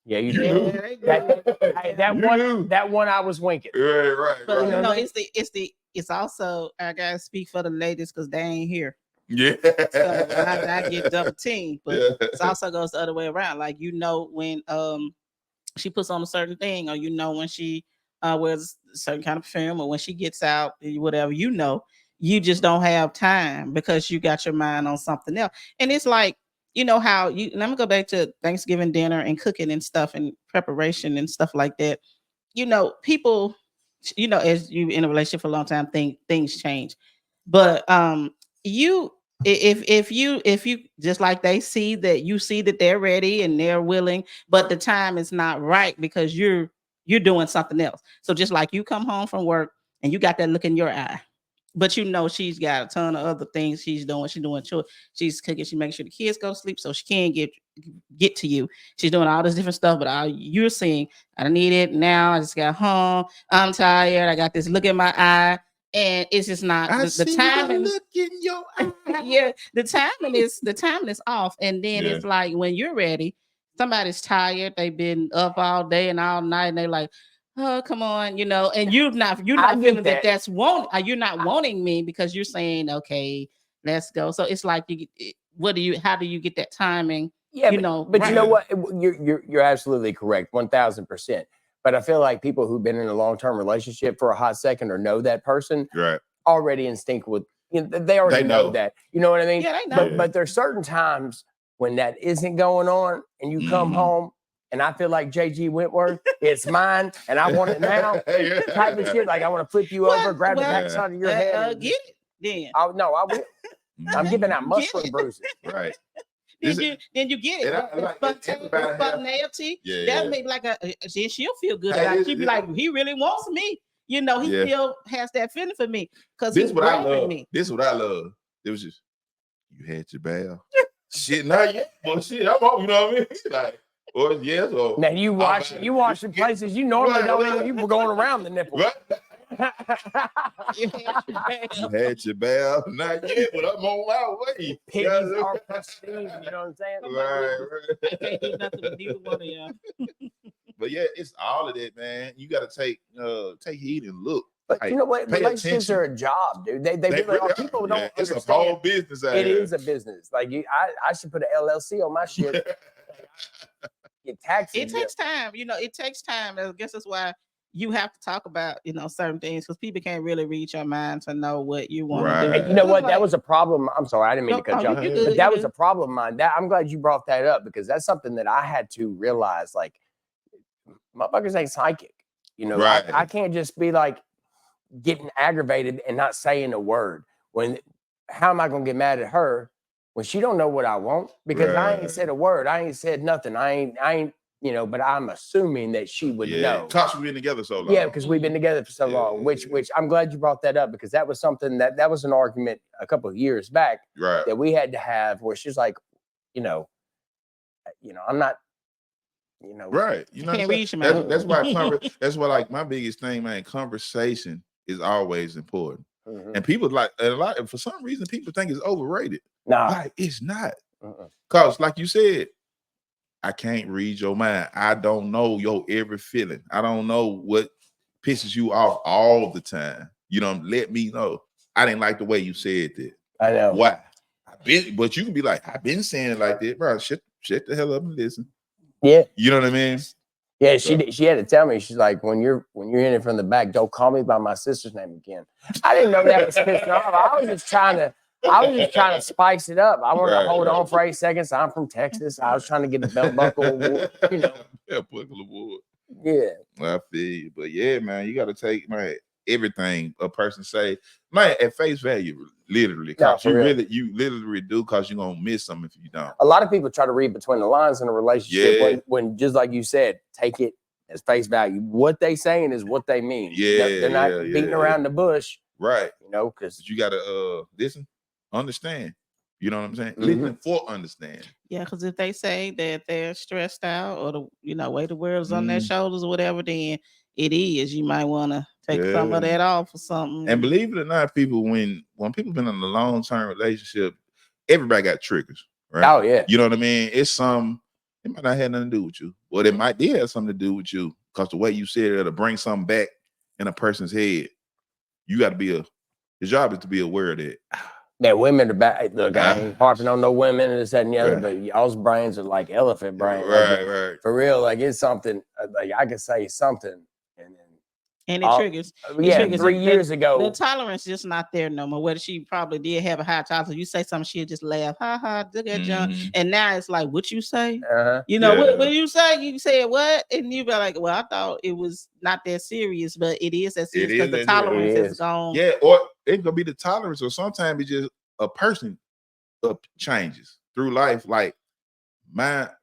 Yeah, you You do. knew. they do. That You one, knew. that one, I was winking. Right, But You know you know, what I mean? it's also, I gotta speak for the ladies because they ain't here. Yeah. So I get double teamed, but Yeah. it also goes the other way around. Like, you know, when she puts on a certain thing, or you know when she wears a certain kind of perfume, or when she gets out, whatever, you know, you just don't have time because you got your mind on something else. And it's like, you know how you, and I'm gonna go back to Thanksgiving dinner and cooking and stuff and preparation and stuff like that. You know, people, you know, as you in a relationship for a long time, things change. But you, if you just like they see that, you see that they're ready and they're willing, but the time is not right because you're doing something else. So just like you come home from work and you got that look in your eye, but you know she's got a ton of other things she's doing. She's doing chore, she's cooking, she makes sure the kids go to sleep so she can get to you. She's doing all this different stuff, but all you're seeing, I don't need it now. I just got home. I'm tired. I got this look in my eye. And it's just not I the see timing. the look in your eye. Yeah, the timing is off. And then Yeah. it's like when you're ready, somebody's tired, they've been up all day and all night, and they like, oh, come on, you know, and you're I not get feeling that that. that's you're not wanting me because you're saying, okay, let's go. So it's like how do you get that timing? Yeah, You know, but you know right. what? You're absolutely correct, 1000%. But I feel like people who've been in a long-term relationship for a hot second or know that person Right. already instinct with, you know, they already They know know. that. You know what I mean? Yeah, they know. But Yeah. but there's certain times when that isn't going on, and you come Mhm. home, and I feel like JG Wentworth, it's mine, and I want it now. Yeah. Type of shit. Like I want to flip you over, grab the Well, backside of your head, and get it then. oh no, I will. I'm giving out Get mushroom it. bruises. Right. Then Is you it- then you get it. and I like everybody have- Spontaneity. Yeah, That yeah. make like she'll feel good Hey, about it. this- She'll be this- like, he really wants me. You know, he Yeah. still has that feeling for me because This he's is what I grabbing love. me. This is what I love. It was just, you had your bath. Shit, not yet. Well, shit, I'm on, you know what I mean? Like, or yes, or Now you wash in places you normally don't even, you were going around the nipple. Right. You had your bath. You had your bath, not yet, but I'm on my way. Piggies are pristine, you know what I'm saying? Right, I can't do nothing with neither one of y'all. But yeah, it's all of that, man. You got to take heed and look. But Like, you know what? pay Relationships attention. are a job, dude. They They really are. really People are. don't Yeah, it's understand. a whole business out It here. is a business. Like I should put an LLC on my shit. Get taxes. It takes time. You know, it takes time. I guess that's why you have to talk about, you know, certain things because people can't really read your mind to know what you want to do. Right. And you know It's what? That like- was a problem. I'm sorry, I didn't mean to cut you off. you But good, But that you was good. a problem of mine. That I'm glad you brought that up because that's something that I had to realize. Like, motherfuckers ain't psychic. You know, Right. I can't just be like getting aggravated and not saying a word. How am I gonna get mad at her when she don't know what I want? Because I ain't Right. said a word. I ain't said nothing. I ain't, you know, but I'm assuming that she would know. Cause we've been together so long. Yeah, because we've been together for so Yeah, long. yeah, Which yeah. I'm glad you brought that up because that was something that was an argument a couple of years back Right. that we had to have where she's like, you know, I'm not, Right. You know, Can't read your that's, mind. that's why that's why like my biggest thing, man, conversation is always important. Mhm. And people like a lot for some reason people think it's overrated. Nah. Like it's not. Uh-uh. Cause like you said, I can't read your mind. I don't know your every feeling. I don't know what pisses you off all the time. You don't let me know. I didn't like the way you said that. I know. Why? But you can be like, I've been saying it like that, bro. Shut the hell up and listen. Yeah. You know what I mean? Yeah, she had to tell me. She's like, when you're in it from the back, don't call me by my sister's name again. I didn't know that was pissing off. I was just trying to spice it up. I wanted to hold on for 8 seconds. I'm from Texas. I was trying to get a belt buckle award, you know. Yeah, buckle award. Yeah. I feel you. But yeah, man, you gotta take everything a person say, man, at face value, literally. Cause No, for real. you literally do cause you're gonna miss something if you don't. A lot of people try to read between the lines in a relationship Yeah. when just like you said, take it as face value. What they saying is what they mean. Yeah, They're not yeah, beating yeah. around the bush, Right. you know, because But you gotta listen, understand. You know what I'm saying? Mhm. Listen for understand. Yeah, because if they say that they're stressed out or the way the world's on their shoulders or whatever, then it is. You might want to take some of Yeah. that off or something. And believe it or not, people, when people been in a long-term relationship, everybody got triggers, right? oh yeah. You know what I mean? It's some it might not have nothing to do with you. Well, it might did have something to do with you because the way you said it'll bring something back in a person's head. You got to be your job is to be aware of that. That women are back. Look, I ain't harping on no women and this, that, and the other, but y'all's brains are like elephant brain. Right, like, right. For real, like it's something, like I could say something and it triggers. Yeah, triggers 3 years ago. The tolerance is just not there no more. Whether she probably did have a high tolerance, you say something, she'll just laugh, ha ha, look at John. And now it's like, what you say? You know, what you say? You said what? And you be like, well, I thought it was not that serious, but it is that serious because the tolerance is gone. Yeah, or it could be the tolerance, or sometimes it's just a person changes through life. Like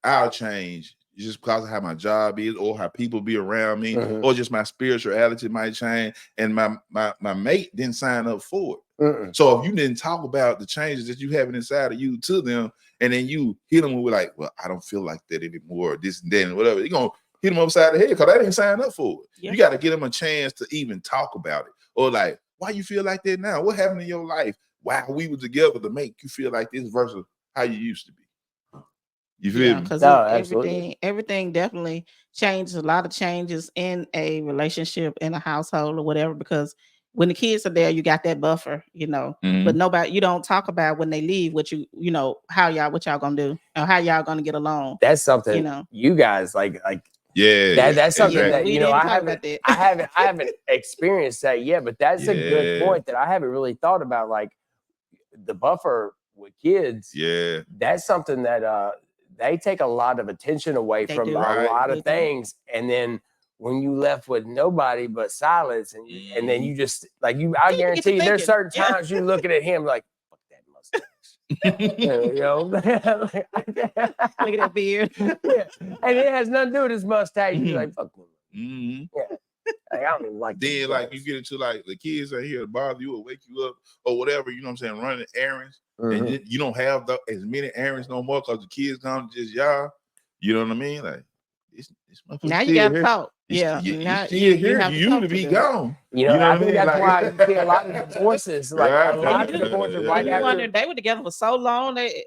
I'll change just because of how my job is, or how people be around me, or just my spirituality might change. And my mate didn't sign up for it. So if you didn't talk about the changes that you have inside of you to them, and then you hit them with like, well, I don't feel like that anymore, or this and that and whatever, you're gonna hit them upside the head because they didn't sign up for it. You got to give them a chance to even talk about it, or like, why you feel like that now? What happened in your life while we were together to make you feel like this versus how you used to be? You feel me? Because everything definitely changes. A lot of changes in a relationship, in a household, or whatever. Because when the kids are there, you got that buffer, you know. But you don't talk about when they leave what you know, what y'all gonna do, or how y'all gonna get along. That's something you guys like. That's something that I haven't experienced that yet. But that's a good point that I haven't really thought about. Like the buffer with kids. Yeah, that's something that they take a lot of attention away from a lot of things, and then when you left with nobody but silence, and then you just like I guarantee you, there's certain times you're looking at him like, fuck that mustache, you know, look at that beard, and it has nothing to do with his mustache. You're like, fuck him. Like, I don't even like. Then like you get into like the kids are here to bother you or wake you up or whatever. You know what I'm saying? Running errands. And you don't have as many errands no more because the kids come just y'all. You know what I mean? Like it's now you gotta talk. You used to be gone. You know I think that's why you see a lot of divorces. Like a lot of divorces right after they were together for so long. They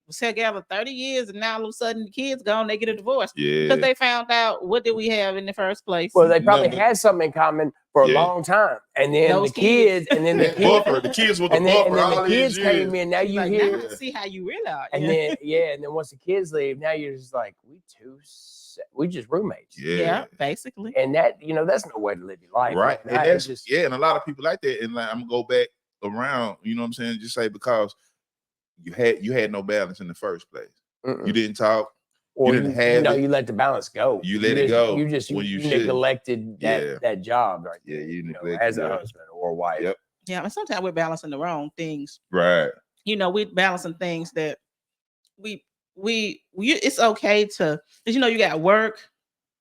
was together 30 years, and now all of a sudden the kids gone. They get a divorce because they found out what did we have in the first place. Well, they probably had something in common for a long time, and then the kids with the kids came in. Now you hear, now I see how you really are. And then and then once the kids leave, now you're just like, we just roommates. Yeah, basically. And that, that's no way to live your life. Right. And that's just, and a lot of people like that. And like, I'm gonna go back around, you know what I'm saying? Just say because you had no balance in the first place. You didn't talk. Or you didn't have you let the balance go. You let it go. You just neglected that job right there. You neglected as a husband or a wife. Yep. Yeah, and sometimes we're balancing the wrong things. Right. We're balancing things that we it's okay to, because you got work,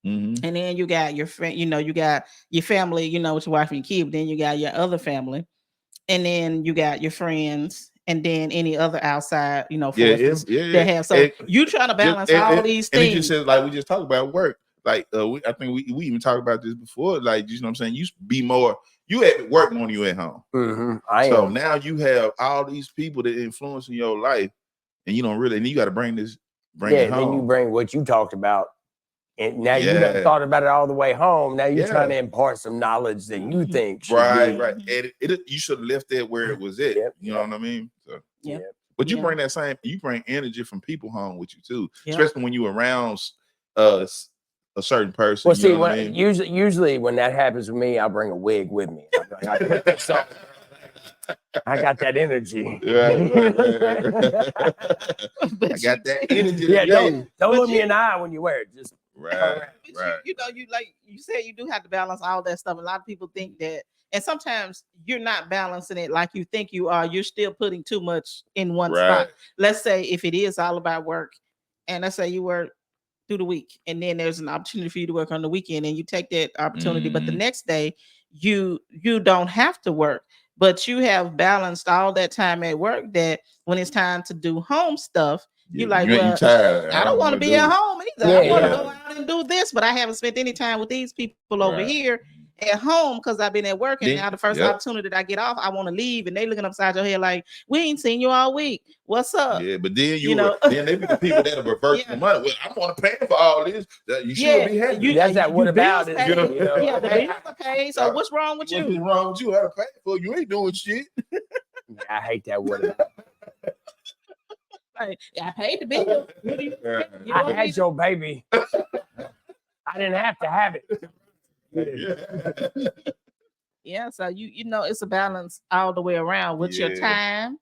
and then you got your friend, you got your family, with your wife and your kid, but then you got your other family, and then you got your friends, and then any other outside, forces that have. So you trying to balance all these things. And it just says, like we just talked about work. Like I think we even talked about this before. Like, you know what I'm saying? You be more, you at work more than you at home. So now you have all these people that influence in your life, and you don't really, and you got to bring it home. Then you bring what you talked about, and now you done thought about it all the way home. Now you're trying to impart some knowledge that you think should be. Right. And you should have left that where it was at. You know what I mean? So, but you bring you bring energy from people home with you too, especially when you around a certain person. Well, see, usually when that happens with me, I'll bring a wig with me. I got that energy. I got that energy. Don't look me in the eye when you wear it. Just right. You like you said, you do have to balance all that stuff. A lot of people think that, and sometimes you're not balancing it like you think you are. You're still putting too much in one spot. Let's say if it is all about work, and let's say you work through the week, and then there's an opportunity for you to work on the weekend, and you take that opportunity, but the next day you don't have to work. But you have balanced all that time at work that when it's time to do home stuff, you're like, well, I don't want to be at home either. I want to go out and do this, but I haven't spent any time with these people over here. at home because I've been at work, and Then- now the first yep. opportunity that I get off, I want to leave, and they looking upside your head like, we ain't seen you all week. What's up? Yeah, but then You know. then they be the people that are reversing Yeah. the money. Well, I'm gonna pay for all this. You should Yeah, be happy. That's that what about bills it, paid. you know? Yeah, the bills are paid. So what's wrong with What's you? wrong with you? I pay for you. Ain't doing shit. I hate that what about. Like, I paid the bill. What do you I want me had your baby. I didn't have to have it. Yeah, so you know it's a balance all the way around with your time.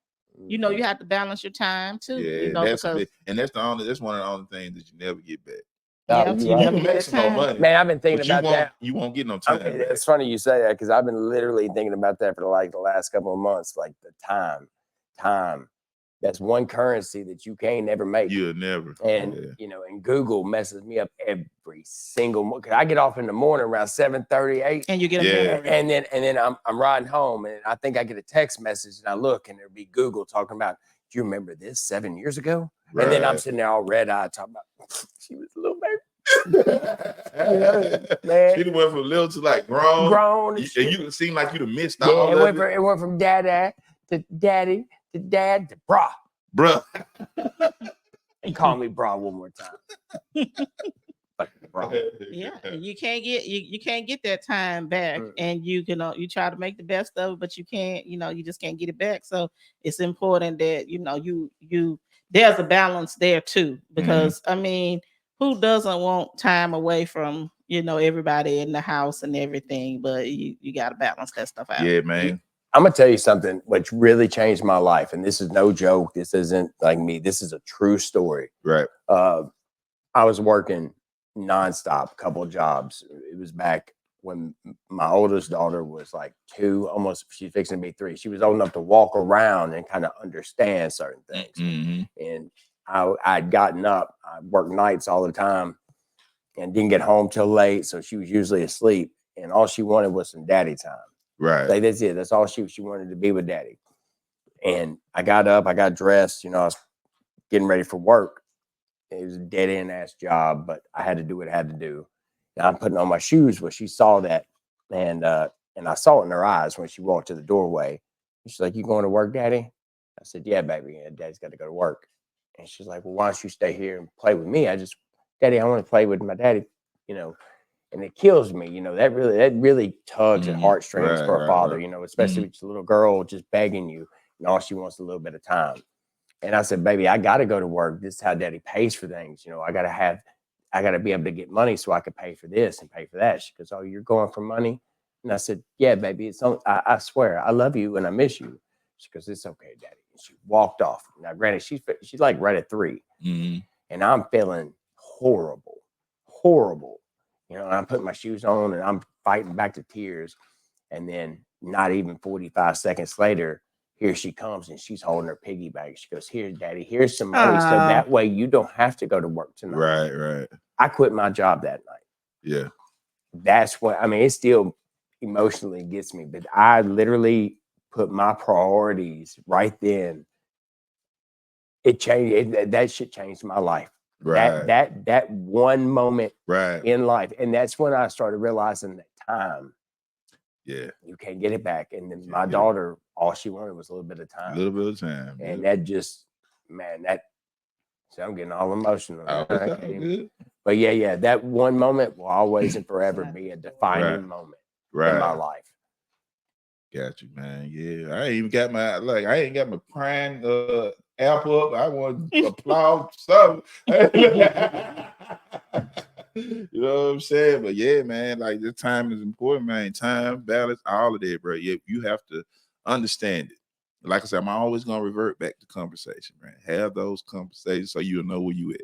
You know, you have to balance your time too. Yeah, you know, that's because that's one of the only things that you never get back. yeah, you you right. never can get make that some more time. money, Man, I've been thinking but about that. you won't get no time. back. It's funny you say that because I've been literally thinking about that for the last couple of months. Like the time. That's one currency that you can't never make. You'll never. And you know, and Google messes me up every single morning. Cause I get off in the morning around 7:38, And you get a Yeah. memory. and then I'm riding home, and I think I get a text message, and I look, and there'll be Google talking about, do you remember this 7 years ago? And then I'm Right. sitting there all red-eyed talking about, she was a little baby. Man. She went from little to like grown. And And you seem like you'd have missed yeah, all of it. it went from daddy to daddy to dad to brah. Bruh. And call me brah one more time. Brah. Yeah, and you can't get that time back, and you can you try to make the best of it, but you can't. You just can't get it back. So it's important that you there's a balance there too, because I mean, who doesn't want time away from everybody in the house and everything? But you got to balance that stuff out. Yeah, man. I'm gonna tell you something which really changed my life, and this is no joke. This isn't like me. This is a true story. Right. I was working nonstop, couple of jobs. It was back when my oldest daughter was like 2, almost she's fixing to be 3. She was old enough to walk around and kind of understand certain things. Mm-hmm. And I'd gotten up. I worked nights all the time and didn't get home till late, so she was usually asleep. And all she wanted was some daddy time. Right. Like that's it. That's all she wanted to be with daddy. And I got up, I got dressed, I was getting ready for work. It was a dead end ass job, but I had to do what I had to do. And I'm putting on my shoes. Well, she saw that, and I saw it in her eyes when she walked to the doorway. She's like, "You going to work, Daddy?" I said, "Yeah, baby. Yeah, Daddy's got to go to work." And she's like, "Well, why don't you stay here and play with me?" Daddy, I want to play with my daddy, And it kills me, that really tugs at heartstrings for a father, especially with a little girl just begging you, and all she wants is a little bit of time. And I said, "Baby, I got to go to work. This is how daddy pays for things. I got to be able to get money so I could pay for this and pay for that." She goes, "Oh, you're going for money?" And I said, "Yeah, baby, it's only, I swear, I love you and I miss you." She goes, "It's okay, Daddy." And she walked off. Now, granted, she's like right at 3. And I'm feeling horrible. And I'm putting my shoes on and I'm fighting back to tears. And then not even 45 seconds later, here she comes and she's holding her piggy bank. She goes, "Here, Daddy, here's some money. So that way you don't have to go to work tonight." Right. I quit my job that night. Yeah. That's what, it still emotionally gets me, but I literally put my priorities right then. It changed. That shit changed my life. Right. That one moment Right. in life. And that's when I started realizing that time, Yeah. you can't get it back. And then my daughter, all she wanted was a little bit of time. A little bit of time. And that just, man, so I'm getting all emotional. Good. But yeah, that one moment will always and forever be a defining moment in my life. Got you, man. Yeah, I ain't got my crying apple up. I want to applaud something. You know what I'm saying? But yeah, man, like this time is important, man. Time, balance, all of that, bro. Yeah, you have to understand it. Like I said, I'm always gonna revert back to conversation, man. Have those conversations so you'll know where you at.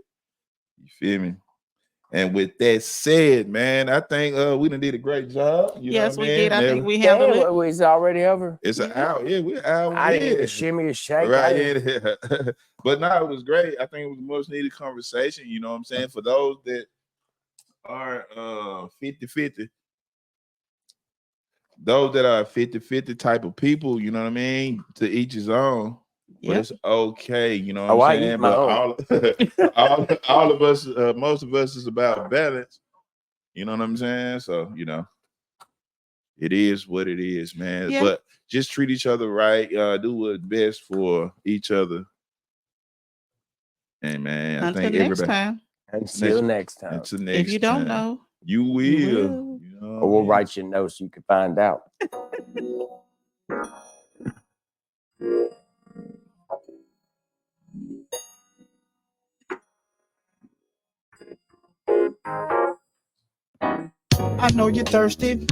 You feel me? And with that said, man, I think we done did a great job. Yes, we did. I think we handled it. It's already over. It's an hour. Yeah, we're an hour. I didn't even shimmy or shake. Right. Yeah. But no, it was great. I think it was a much needed conversation. You know what I'm saying? For those that are 50-50, those that are 50-50 type of people, you know what I mean? To each his own. But it's okay, you know what I'm saying? But all of us, most of us is about balance. You know what I'm saying? So, it is what it is, man. Yeah. But just treat each other right. Do what's best for each other. And man, I Until think next everybody time. Until next time. until next If you don't time, know, you will. you will. You know Or we'll what I mean? write you a note so you can find out. I know you're thirsty.